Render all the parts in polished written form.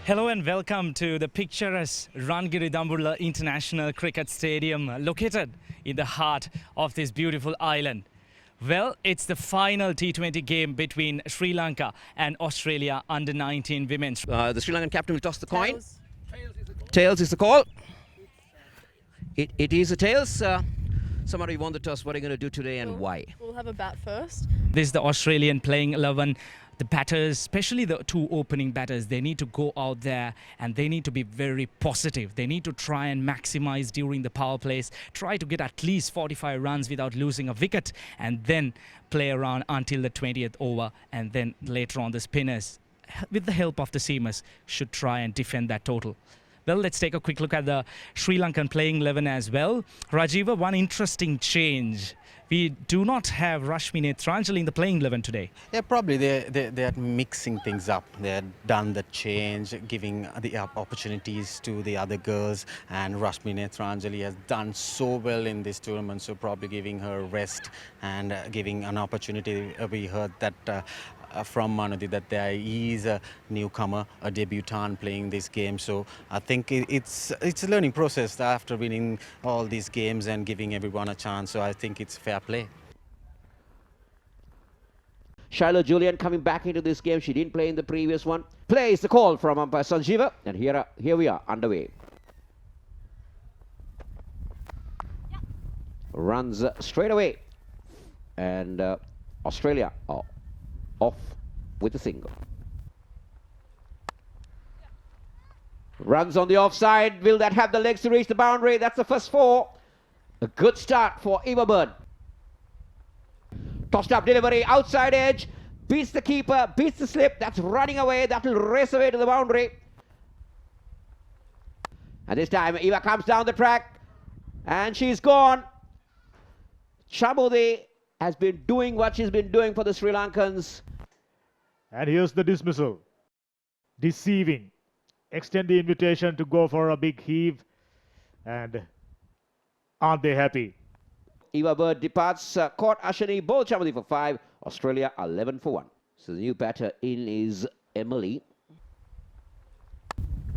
Hello and welcome to the picturesque Rangiri Dambulla International Cricket Stadium located in the heart of this beautiful island. Well, it's the final T20 game between Sri Lanka and Australia under-19 women. The Sri Lankan captain will toss the coin. Tails is the call. It is a tails. Somebody won the toss. What are you going to do today and why? We'll have a bat first. This is the Australian playing 11. The batters, especially the two opening batters, they need to go out there and they need to be very positive. They need to try and maximize during the power plays, try to get at least 45 runs without losing a wicket, and then play around until the 20th over. And then later on, the spinners, with the help of the seamers, should try and defend that total. Well, let's take a quick look at the Sri Lankan playing 11 as well. Rajiva, one interesting change. We do not have Rashmi Netranjali in the playing 11 today. Yeah, probably they're mixing things up. They've done the change, giving the opportunities to the other girls, and Rashmi Netranjali has done so well in this tournament, so probably giving her rest and giving an opportunity. We heard that from Manudi that there is a newcomer, a debutant playing this game, so I think it's a learning process after winning all these games and giving everyone a chance, so I think it's fair play. Shiloh Julian coming back into this game. She didn't play in the previous one. Play is the call from umpire Sanjeeva, and here we are underway. Runs straight away, and Australia are off with a single. Runs on the offside. Will that have the legs to reach the boundary? That's the first four. A good start for Eva Bird. Tossed up delivery, outside edge. Beats the keeper, beats the slip. That's running away. That will race away to the boundary. And this time Eva comes down the track and she's gone. Chamudi has been doing what she's been doing for the Sri Lankans. And here's the dismissal. Deceiving. Extend the invitation to go for a big heave. And aren't they happy? Eva Bird departs. Caught Ashani, bowled Chamudi for 5. Australia 11 for 1. So the new batter in is Emily.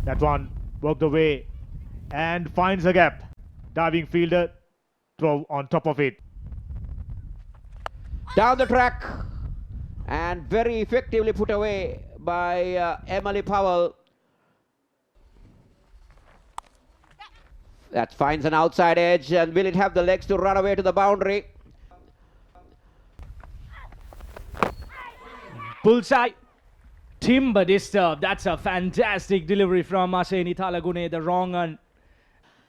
That one worked away and finds a gap. Diving fielder, throw on top of it. Down the track and very effectively put away by Emily Powell. That finds an outside edge, and will it have the legs to run away to the boundary? Bullseye. Timber disturbed. That's a fantastic delivery from Aseni Thalagune, the wrong one.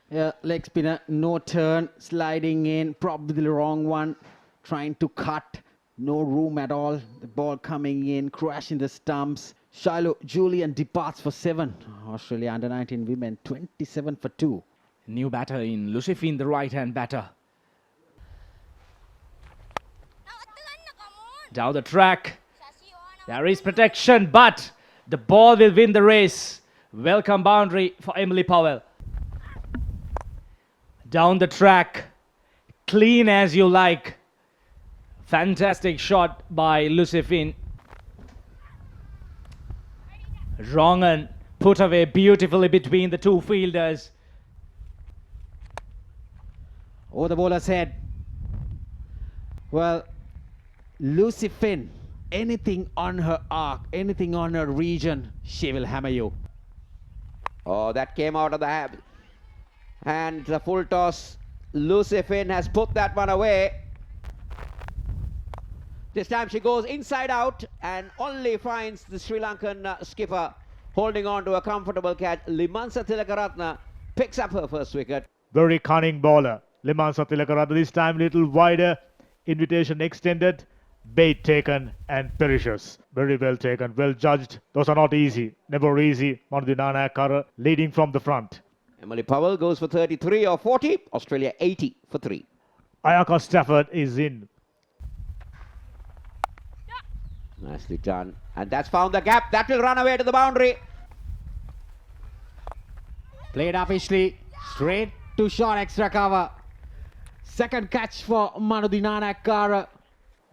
Yeah, leg spinner, no turn, sliding in, probably the wrong one. Trying to cut, no room at all. The ball coming in, crashing the stumps. Shiloh Julian departs for 7. Australia under-19 women 27 for 2. New batter in Lucifin, the right-hand batter. Down the track. There is protection, but the ball will win the race. Welcome boundary for Emily Powell. Down the track. Clean as you like. Fantastic shot by Lucifin. Rongan put away beautifully between the two fielders. Over the bowler's head. Well, Lucy Finn, anything on her arc, anything on her region, she will hammer you. Oh, that came out of the hand. And the full toss. Lucy Finn has put that one away. This time she goes inside out and only finds the Sri Lankan skipper holding on to a comfortable catch. Limansa Tilakaratne picks up her first wicket. Very cunning bowler. Limansa Tilakaratne this time little wider. Invitation extended. Bait taken and perishes. Very well taken, well judged. Those are not easy, never easy. Manudinana Kara leading from the front. Emily Powell goes for 33 or 40. Australia 80 for 3. Ayaka Stafford is in. Nicely done. And that's found the gap. That will run away to the boundary. Played officially. Straight to short extra cover. Second catch for Manudinana Kara.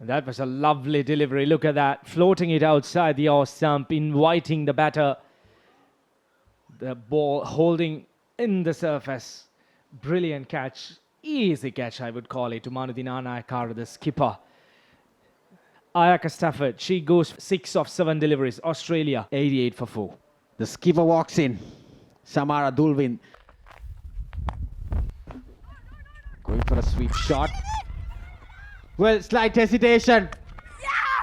That was a lovely delivery. Look at that. Floating it outside the off stump, inviting the batter. The ball holding in the surface. Brilliant catch. Easy catch, I would call it, to Manudinana Kara, the skipper. Ayaka Stafford, she goes 6 of 7 deliveries. Australia, 88 for 4. The skipper walks in. Samara Dulvin. Going for a sweep shot. Well, slight hesitation.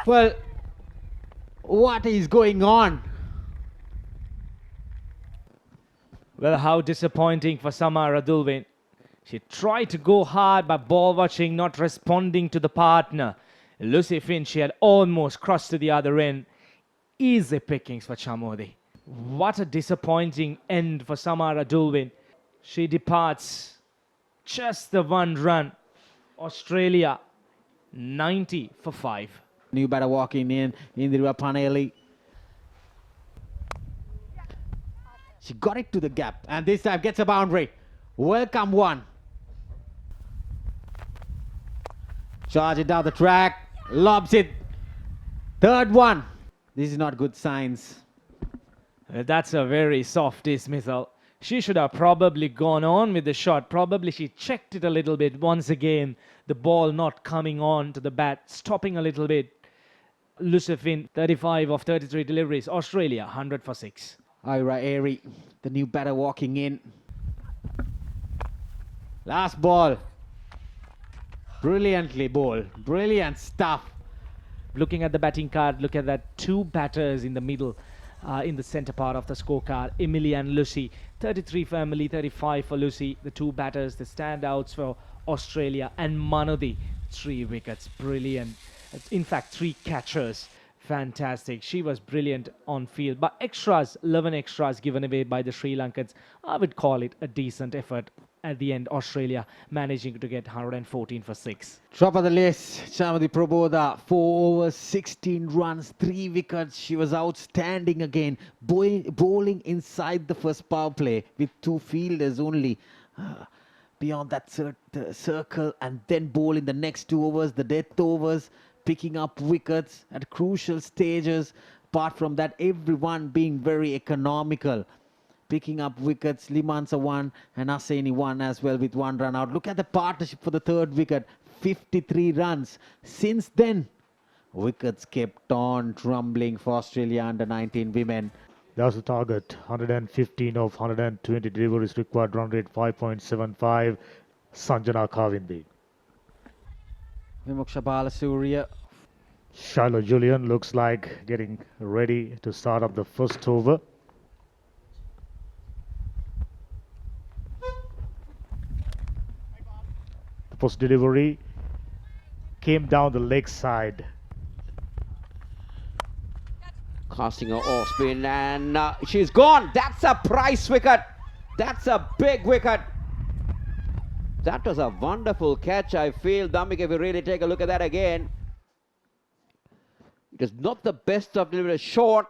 Well, what is going on? Well, how disappointing for Samara Dulvin. She tried to go hard, but ball watching not responding to the partner. Lucy Finn, she had almost crossed to the other end. Easy pickings for Chamodi. What a disappointing end for Samara Dulvin. She departs just the 1 run. Australia, 90 for 5. New batter walking in Indira Paneli. She got it to the gap and this time gets a boundary. Welcome one. Charge it down the track. Lobs it. Third one. This is not good signs. That's a very soft dismissal. She should have probably gone on with the shot. Probably she checked it a little bit once again. The ball not coming on to the bat, stopping a little bit. Lucifin, 35 of 33 deliveries. Australia, 100 for 6. Ira Airy, the new batter walking in. Last ball. Brilliantly bowled. Brilliant stuff. Looking at the batting card, look at that. 2 batters in the middle, in the center part of the scorecard. Emily and Lucy. 33 for Emily, 35 for Lucy. The 2 batters, the standouts for Australia. And Manudi, 3 wickets. Brilliant. In fact, 3 catchers. Fantastic. She was brilliant on field. But extras, 11 extras given away by the Sri Lankans. I would call it a decent effort. At the end, Australia managing to get 114 for 6. Top of the list, Chamadi Prabodha, 4 overs, 16 runs, 3 wickets. She was outstanding again, bowling inside the first power play with 2 fielders only. Beyond that circle, and then bowl in the next 2 overs, the death overs, picking up wickets at crucial stages. Apart from that, everyone being very economical. Picking up wickets, Limansa 1 and Aseni 1 as well with 1 run out. Look at the partnership for the 3rd wicket, 53 runs. Since then, wickets kept on trembling for Australia under-19 women. That was the target. 115 of 120 deliveries required, run rate 5.75. Sanjana Kavindi. Vimuksha Balasurya. Shiloh Julian looks like getting ready to start up the first over. The first delivery came down the leg side. Casting her off spin and she's gone. That's a price wicket. That's a big wicket. That was a wonderful catch, I feel. Dhammik, if you really take a look at that again. It was not the best of delivery, short,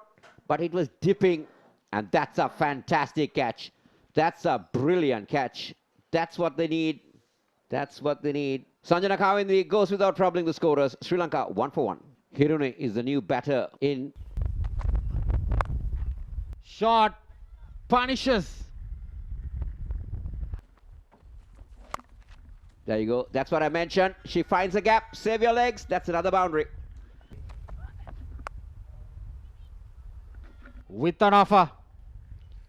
but it was dipping. And that's a fantastic catch. That's a brilliant catch. That's what they need. That's what they need. Sanjana Kavindi goes without troubling the scorers. Sri Lanka 1 for 1. Hirune is the new batter in. Shot punishes. There you go. That's what I mentioned. She finds a gap. Save your legs. That's another boundary. With an offer.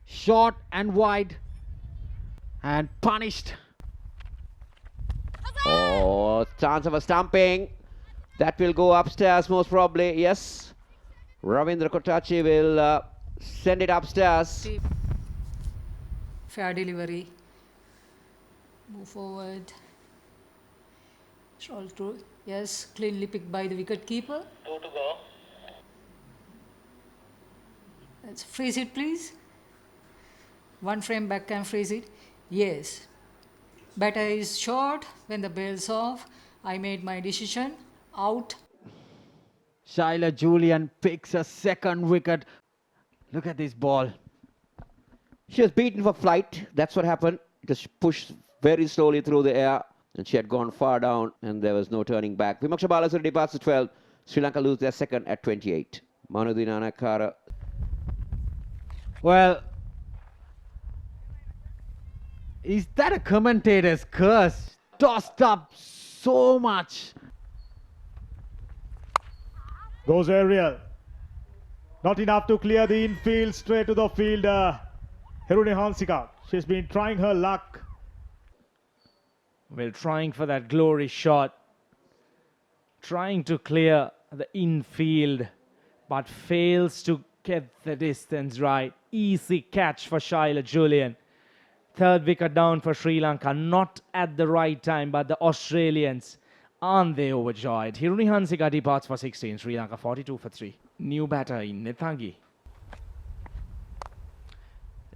Short and wide. And punished. Oh, chance of a stumping. That will go upstairs most probably. Yes. Ravindra Kotachi will send it upstairs. Fair delivery. Move forward. Stroll through Yes, cleanly picked by the wicket keeper. Two to go. Let's freeze it, please. One frame back and freeze it. Yes. Batter is short. When the bell's off, I made my decision. Out. Shaila Julian picks a second wicket. Look at this ball. She was beaten for flight. That's what happened. It was pushed very slowly through the air, and she had gone far down, and there was no turning back. Vimoksha Balasuri departs at 12. Sri Lanka lose their second at 28. Manudin Anakara. Well, is that a commentator's curse? Tossed up so much. Goes aerial. Not enough to clear the infield. Straight to the fielder, Hiruni Hansika. She's been trying her luck. Well, trying for that glory shot. Trying to clear the infield, but fails to get the distance right. Easy catch for Shaila Julian. Third wicket down for Sri Lanka. Not at the right time, but the Australians, aren't they overjoyed? Hiruni Hansika departs for 16. Sri Lanka 42 for 3. New batter in Nethangi.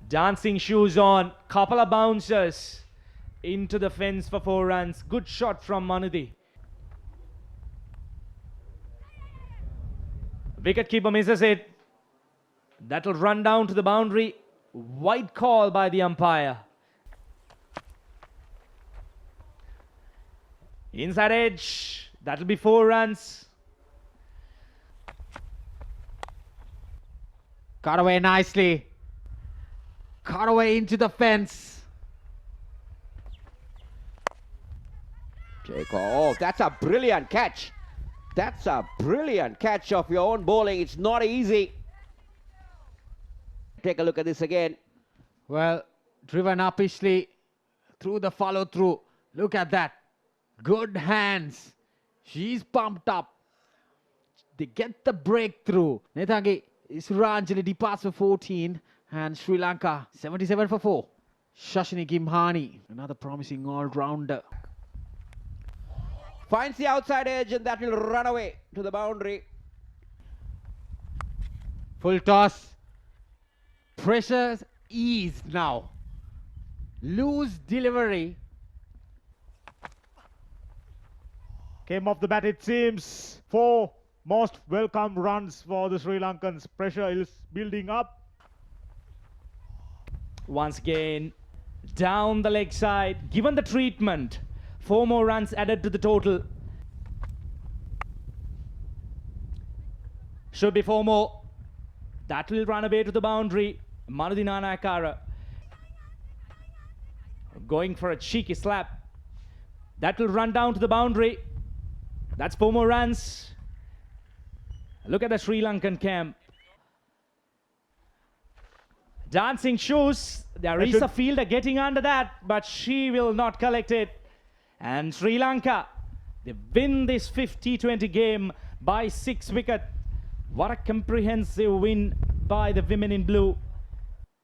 Dancing shoes on. Couple of bouncers into the fence for 4 runs. Good shot from Manudi. Wicketkeeper misses it. That'll run down to the boundary. Wide call by the umpire. Inside edge. That'll be 4 runs. Cut away nicely. Cut away into the fence. Take off. That's a brilliant catch. That's a brilliant catch of your own bowling. It's not easy. Take a look at this again. Well, driven uppishly through the follow through. Look at that. Good hands. She's pumped up. They get the breakthrough. Nethangi Suranjali departs for 14 and Sri Lanka 77 for 4. Shashini Gimhani, another promising all-rounder. Finds the outside edge, and that will run away to the boundary. Full toss. Pressure's ease now. Loose delivery. Came off the bat, it seems. 4 most welcome runs for the Sri Lankans. Pressure is building up. Once again, down the leg side. Given the treatment, 4 more runs added to the total. Should be 4 more. That will run away to the boundary. Manudin Anakara going for a cheeky slap. That will run down to the boundary. That's 4 more runs. Look at the Sri Lankan camp. Dancing shoes. There is a fielder getting under that, but she will not collect it. And Sri Lanka, they win this 50-20 game by 6 wickets. What a comprehensive win by the women in blue.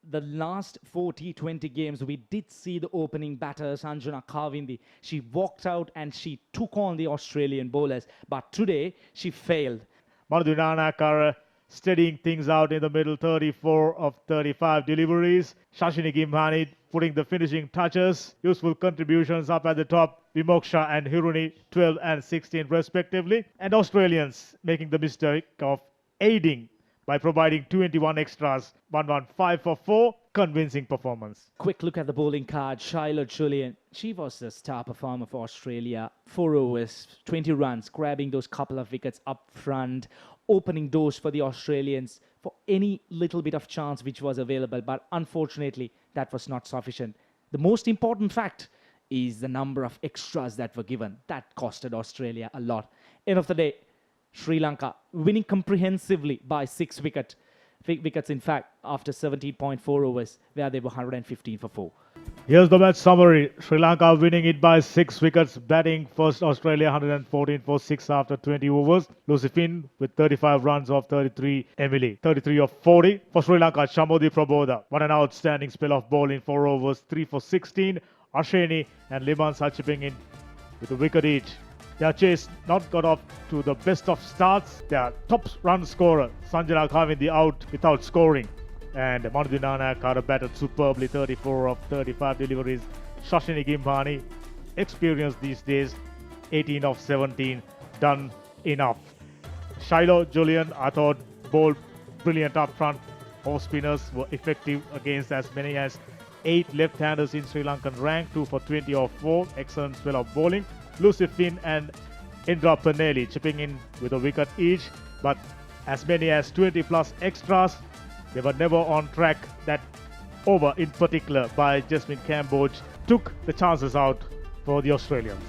The last 4 T20 games, we did see the opening batter, Sanjana Kavindi. She walked out and she took on the Australian bowlers. But today, she failed. Manudin Anakara steadying things out in the middle, 34 of 35 deliveries. Shashini Gimhani putting the finishing touches. Useful contributions up at the top. Vimoksha and Hiruni 12 and 16 respectively. And Australians making the mistake of aiding by providing 21 extras. 115 for 4. Convincing performance. Quick look at the bowling card. Shaila Julian, she was the star performer for Australia. 4 overs, 20 runs, grabbing those couple of wickets up front, opening doors for the Australians for any little bit of chance which was available. But unfortunately, that was not sufficient. The most important fact is the number of extras that were given. That costed Australia a lot. End of the day, Sri Lanka winning comprehensively by 6 wickets. In fact, after 17.4 overs, where they were 115 for 4. Here's the match summary. Sri Lanka winning it by 6 wickets. Batting first Australia 114 for 6 after 20 overs. Lucy Finn with 35 runs of 33. Emily 33 of 40. For Sri Lanka, Shamodi Praboda. What an outstanding spell of bowling. 4 overs, 3 for 16. Asheni and Liman chipping in with a wicket each. Their chase not got off to the best of starts. Their top run scorer, Sanjana carving the out without scoring. And Manuddin Nanayakara batted superbly, 34 of 35 deliveries. Shashini Gimbhani, experienced these days, 18 of 17, done enough. Shiloh Julian, I thought, bowled brilliant up front. Off spinners were effective against as many as 8 left-handers in Sri Lankan rank, 2 for 20 of 4. Excellent spell of bowling. Lucy Finn and Indra Panelli chipping in with a wicket each, but as many as 20 plus extras. They were never on track. That over in particular by Jasmine Cambodge took the chances out for the Australians.